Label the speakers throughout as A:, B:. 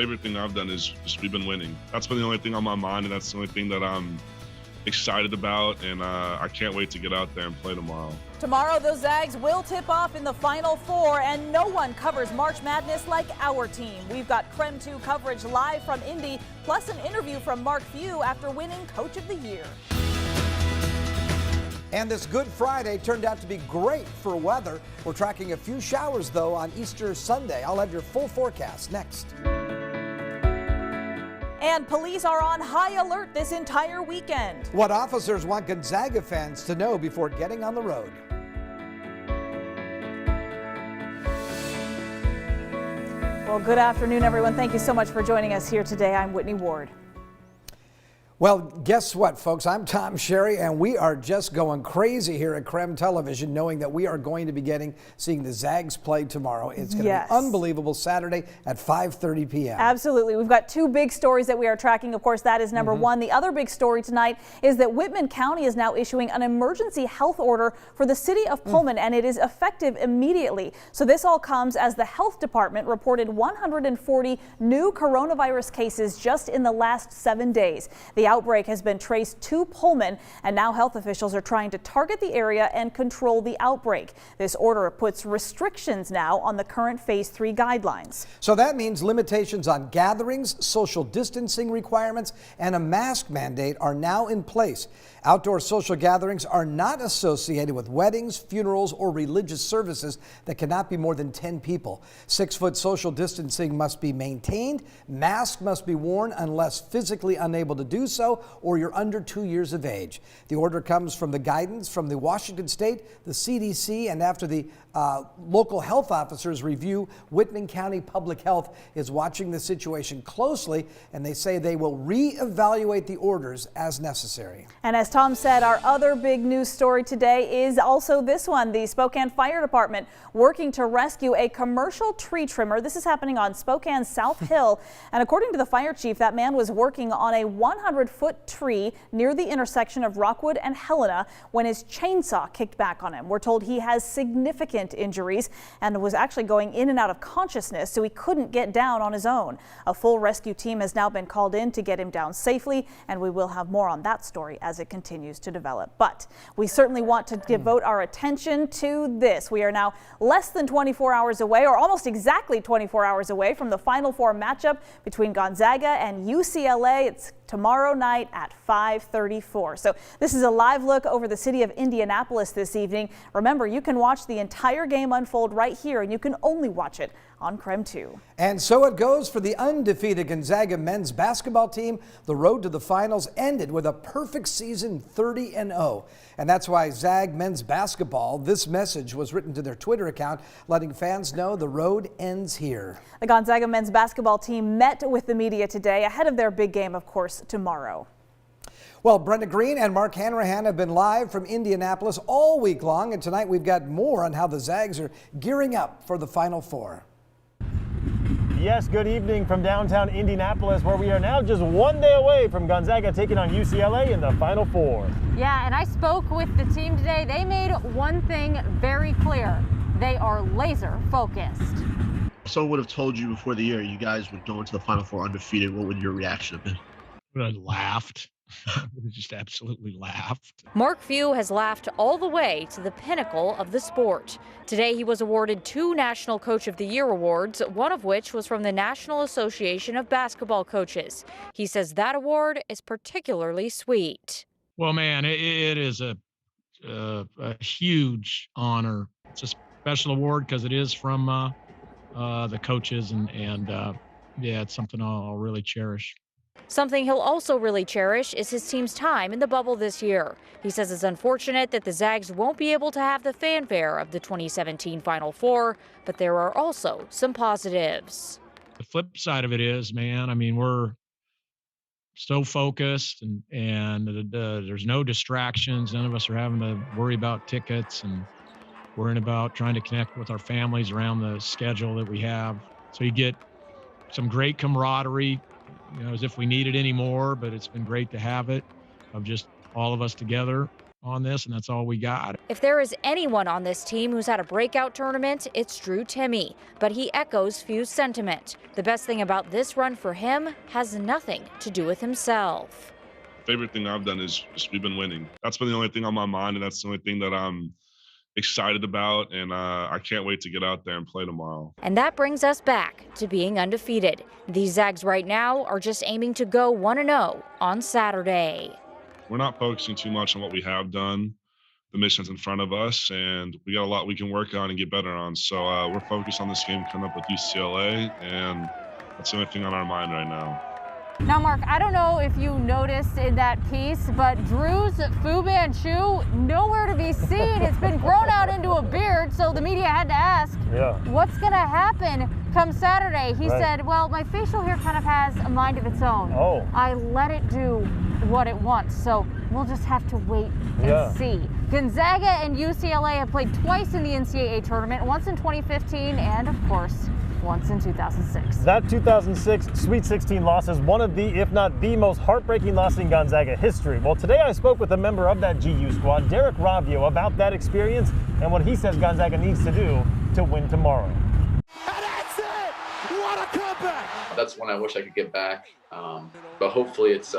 A: favorite thing I've done is just we've been winning. That's been the only thing on my mind, and that's the only thing that I'm excited about, and I can't wait to get out there and play tomorrow.
B: Tomorrow, those Zags will tip off in the Final Four, and no one covers March Madness like our team. We've got Creme 2 coverage live from Indy, plus an interview from Mark Few after winning Coach of the Year.
C: And this Good Friday turned out to be great for weather. We're tracking a few showers, though, on Easter Sunday. I'll have your full forecast next.
B: And police are on high alert this entire weekend.
C: What officers want Gonzaga fans to know before getting on the road.
B: Well, good afternoon, everyone. Thank you so much for joining us here today. I'm Whitney Ward.
C: Well, guess what, folks? I'm Tom Sherry, and we are just going crazy here at Creme Television, knowing that we are going to be seeing the Zags play tomorrow. It's going to be unbelievable. Saturday at 5:30 p.m.
B: Absolutely. We've got two big stories that we are tracking. Of course, that is number one. The other big story tonight is that Whitman County is now issuing an emergency health order for the city of Pullman, and it is effective immediately. So this all comes as the health department reported 140 new coronavirus cases just in the last 7 days. The outbreak has been traced to Pullman, and now health officials are trying to target the area and control the outbreak. This order puts restrictions now on the current phase 3 guidelines.
C: So that means limitations on gatherings, social distancing requirements, and a mask mandate are now in place. Outdoor social gatherings are not associated with weddings, funerals, or religious services that cannot be more than 10 people. 6-foot social distancing must be maintained. Masks must be worn unless physically unable to do so, or you're under 2 years of age. The order comes from the guidance from the Washington State, the CDC, and after the local health officers review, Whitman County Public Health is watching the situation closely, and they say they will reevaluate the orders as necessary.
B: And as Tom said, our other big news story today is also this one. The Spokane Fire Department working to rescue a commercial tree trimmer. This is happening on Spokane's South Hill. And according to the fire chief, that man was working on a 100-foot tree near the intersection of Rockwood and Helena when his chainsaw kicked back on him. We're told he has significant injuries and was actually going in and out of consciousness, so he couldn't get down on his own. A full rescue team has now been called in to get him down safely, and we will have more on that story as it continues to develop. But we certainly want to devote our attention to this. We are now less than 24 hours away, or almost exactly 24 hours away, from the Final Four matchup between Gonzaga and UCLA. It's tomorrow night at 5:34. So this is a live look over the city of Indianapolis this evening. Remember, you can watch the entire game unfold right here, and you can only watch it on Creme 2.
C: And so it goes for the undefeated Gonzaga men's basketball team. The road to the finals ended with a perfect season, 30-0. And that's why Zag men's basketball, this message was written to their Twitter account, letting fans know the road ends here.
B: The Gonzaga men's basketball team met with the media today ahead of their big game, of course, tomorrow.
C: Well, Brenda Green and Mark Hanrahan have been live from Indianapolis all week long, and tonight we've got more on how the Zags are gearing up for the Final Four.
D: Yes, good evening from downtown Indianapolis, where we are now just 1 day away from Gonzaga taking on UCLA in the Final Four.
E: Yeah, and I spoke with the team today. They made one thing very clear. They are laser focused.
F: If someone would have told you before the year you guys would go into the Final Four undefeated, what would your reaction have been?
G: I would have laughed. I would have just absolutely laughed.
E: Mark Few has laughed all the way to the pinnacle of the sport. Today he was awarded 2 National Coach of the Year awards, one of which was from the National Association of Basketball Coaches. He says that award is particularly sweet.
G: Well, man, it is a huge honor. It's a special award because it is from the coaches, and yeah, it's something I'll really cherish.
E: Something he'll also really cherish is his team's time in the bubble this year. He says it's unfortunate that the Zags won't be able to have the fanfare of the 2017 Final Four, but there are also some positives.
G: The flip side of it is, man, I mean, we're so focused and there's no distractions. None of us are having to worry about tickets and worrying about trying to connect with our families around the schedule that we have. So you get some great camaraderie, you know, as if we need it anymore, but it's been great to have it, of just all of us together. on this, and that's all we got.
E: If there is anyone on this team who's had a breakout tournament, it's Drew Timme, but he echoes Few's sentiment. The best thing about this run for him has nothing to do with himself.
A: Favorite thing I've done is just we've been winning. That's been the only thing on my mind, and that's the only thing that I'm excited about, and I can't wait to get out there and play tomorrow.
E: And that brings us back to being undefeated. These Zags right now are just aiming to go 1-0 on Saturday.
A: We're not focusing too much on what we have done. The mission's in front of us, and we got a lot we can work on and get better on. So we're focused on this game coming up with UCLA, and that's the only thing on our mind right now.
H: Now, Mark, I don't know if you noticed in that piece, but Drew's Fu Manchu, nowhere to be seen. It's been grown out into a beard, so the media had to ask, what's going to happen come Saturday? He said, well, my facial hair kind of has a mind of its own.
D: Oh.
H: I let it do what it wants, so we'll just have to wait and see. Gonzaga and UCLA have played twice in the NCAA tournament, once in 2015 and, of course, once in 2006.
D: That 2006 Sweet 16 loss is one of the, if not the most heartbreaking loss in Gonzaga history. Well, today I spoke with a member of that GU squad, Derek Ravio, about that experience and what he says Gonzaga needs to do to win tomorrow.
I: And that's it! What a comeback!
J: That's when I wish I could get back, but hopefully it's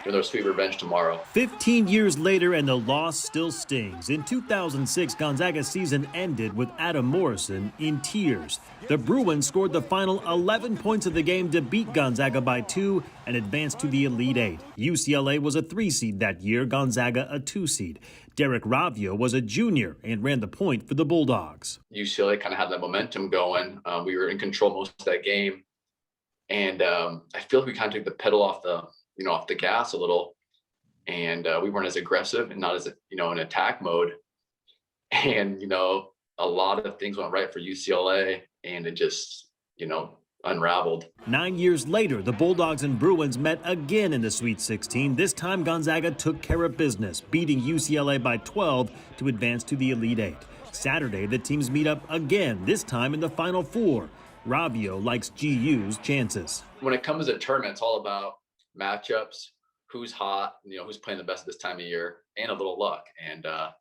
J: another sweet revenge tomorrow.
K: 15 years later, and the loss still stings. In 2006, Gonzaga's season ended with Adam Morrison in tears. The Bruins scored the final 11 points of the game to beat Gonzaga by 2 and advance to the Elite Eight. UCLA was a 3 seed that year, Gonzaga a 2 seed. Derek Ravio was a junior and ran the point for the Bulldogs.
J: UCLA kind of had that momentum going. We were in control most of that game, and I feel like we kind of took the pedal off the gas a little, and we weren't as aggressive and not as in attack mode, and a lot of things went right for UCLA, and it just unraveled.
K: 9 years later, the Bulldogs and Bruins met again in the Sweet 16. This time Gonzaga took care of business, beating UCLA by 12 to advance to the Elite Eight. Saturday, the teams meet up again, this time in the Final Four. Ravio likes GU's chances.
J: When it comes to tournament, it's all about matchups, who's hot, who's playing the best this time of year, and a little luck. And I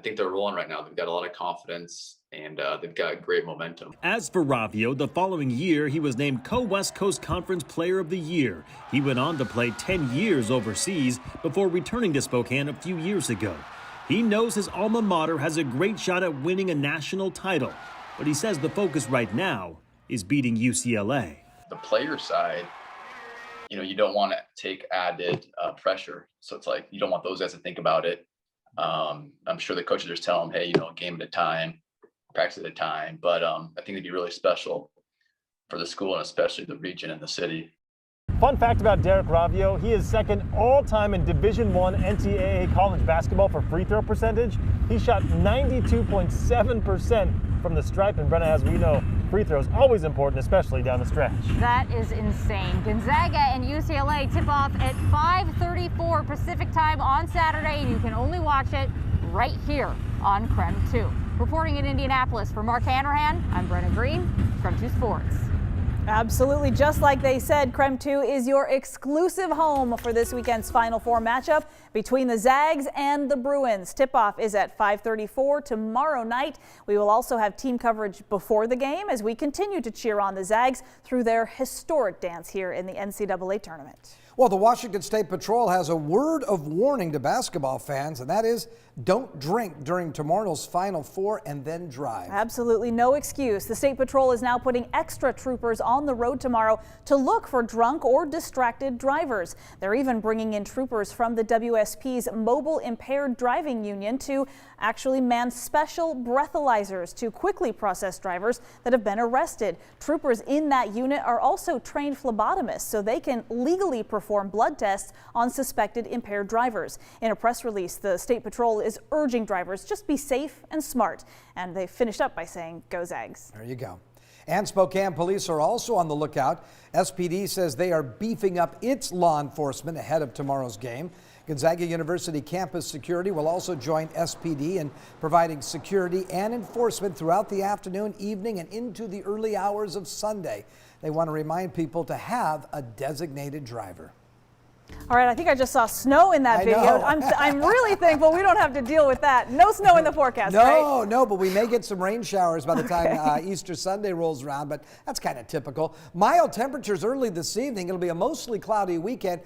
J: think they're rolling right now. They've got a lot of confidence, and they've got great momentum.
K: As for Ravio, the following year, he was named Co-West Coast Conference Player of the Year. He went on to play 10 years overseas before returning to Spokane a few years ago. He knows his alma mater has a great shot at winning a national title, but he says the focus right now is beating UCLA.
J: The player side, you don't want to take added pressure. So it's like, you don't want those guys to think about it. I'm sure the coaches are telling them, hey, a game at a time, practice at a time. But I think it'd be really special for the school and especially the region and the city.
D: Fun fact about Derek Ravio, he is second all-time in Division I NCAA college basketball for free throw percentage. He shot 92.7% from the stripe, and Brenna, as we know, free throws always important, especially down the stretch.
H: That is insane. Gonzaga and UCLA tip off at 5:34 Pacific time on Saturday, and you can only watch it right here on KREM 2. Reporting in Indianapolis for Mark Hanrahan, I'm Brenna Green, KREM 2 Sports.
B: Absolutely, just like they said, KREM 2 is your exclusive home for this weekend's Final Four matchup between the Zags and the Bruins. Tip-off is at 5:34 tomorrow night. We will also have team coverage before the game as we continue to cheer on the Zags through their historic dance here in the NCAA tournament.
C: Well, the Washington State Patrol has a word of warning to basketball fans, and that is don't drink during tomorrow's Final Four and then drive.
B: Absolutely no excuse. The State Patrol is now putting extra troopers on the road tomorrow to look for drunk or distracted drivers. They're even bringing in troopers from the WSP's Mobile Impaired Driving Union to actually man special breathalyzers to quickly process drivers that have been arrested. Troopers in that unit are also trained phlebotomists, so they can legally perform blood tests on suspected impaired drivers. In a press release, the State Patrol is urging drivers just be safe and smart. And they finished up by saying, go Zags.
C: There you go. And Spokane police are also on the lookout. SPD says they are beefing up its law enforcement ahead of tomorrow's game. Gonzaga University campus security will also join SPD in providing security and enforcement throughout the afternoon, evening, and into the early hours of Sunday. They want to remind people to have a designated driver.
B: All right, I think I just saw snow in that video. I'm really thankful we don't have to deal with that. No snow in the forecast, right?
C: No, but we may get some rain showers by the time Easter Sunday rolls around, but that's kind of typical. Mild temperatures early this evening. It'll be a mostly cloudy weekend,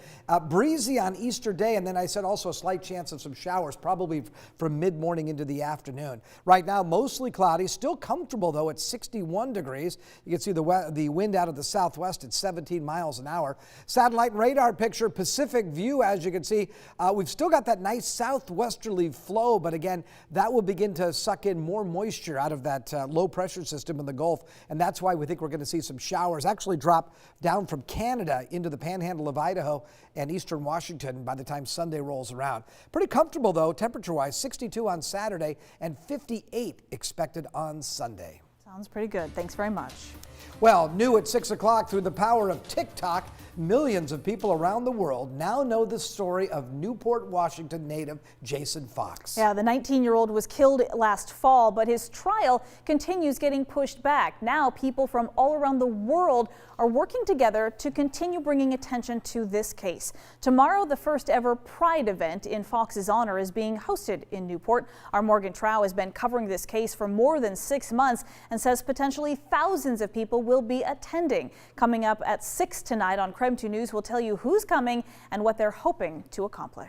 C: breezy on Easter Day, and then I said also a slight chance of some showers, probably from mid-morning into the afternoon. Right now, mostly cloudy, still comfortable though at 61 degrees. You can see the wind out of the southwest at 17 miles an hour. Satellite and radar picture, Pacific view, as you can see, we've still got that nice southwesterly flow, but again, that will begin to suck in more moisture out of that low pressure system in the Gulf, and that's why we think we're going to see some showers actually drop down from Canada into the panhandle of Idaho and eastern Washington by the time Sunday rolls around. Pretty comfortable though, temperature-wise, 62 on Saturday and 58 expected on Sunday.
B: Sounds pretty good. Thanks very much.
C: Well, new at 6 o'clock, through the power of TikTok, millions of people around the world now know the story of Newport, Washington native Jason Fox.
B: Yeah, the 19-year-old was killed last fall, but his trial continues getting pushed back. Now people from all around the world are working together to continue bringing attention to this case. Tomorrow, the first ever Pride event in Fox's honor is being hosted in Newport. Our Morgan Trow has been covering this case for more than 6 months and says potentially thousands of people will be attending. Coming up at 6 tonight on KREM 2 News, we'll tell you who's coming and what they're hoping to accomplish.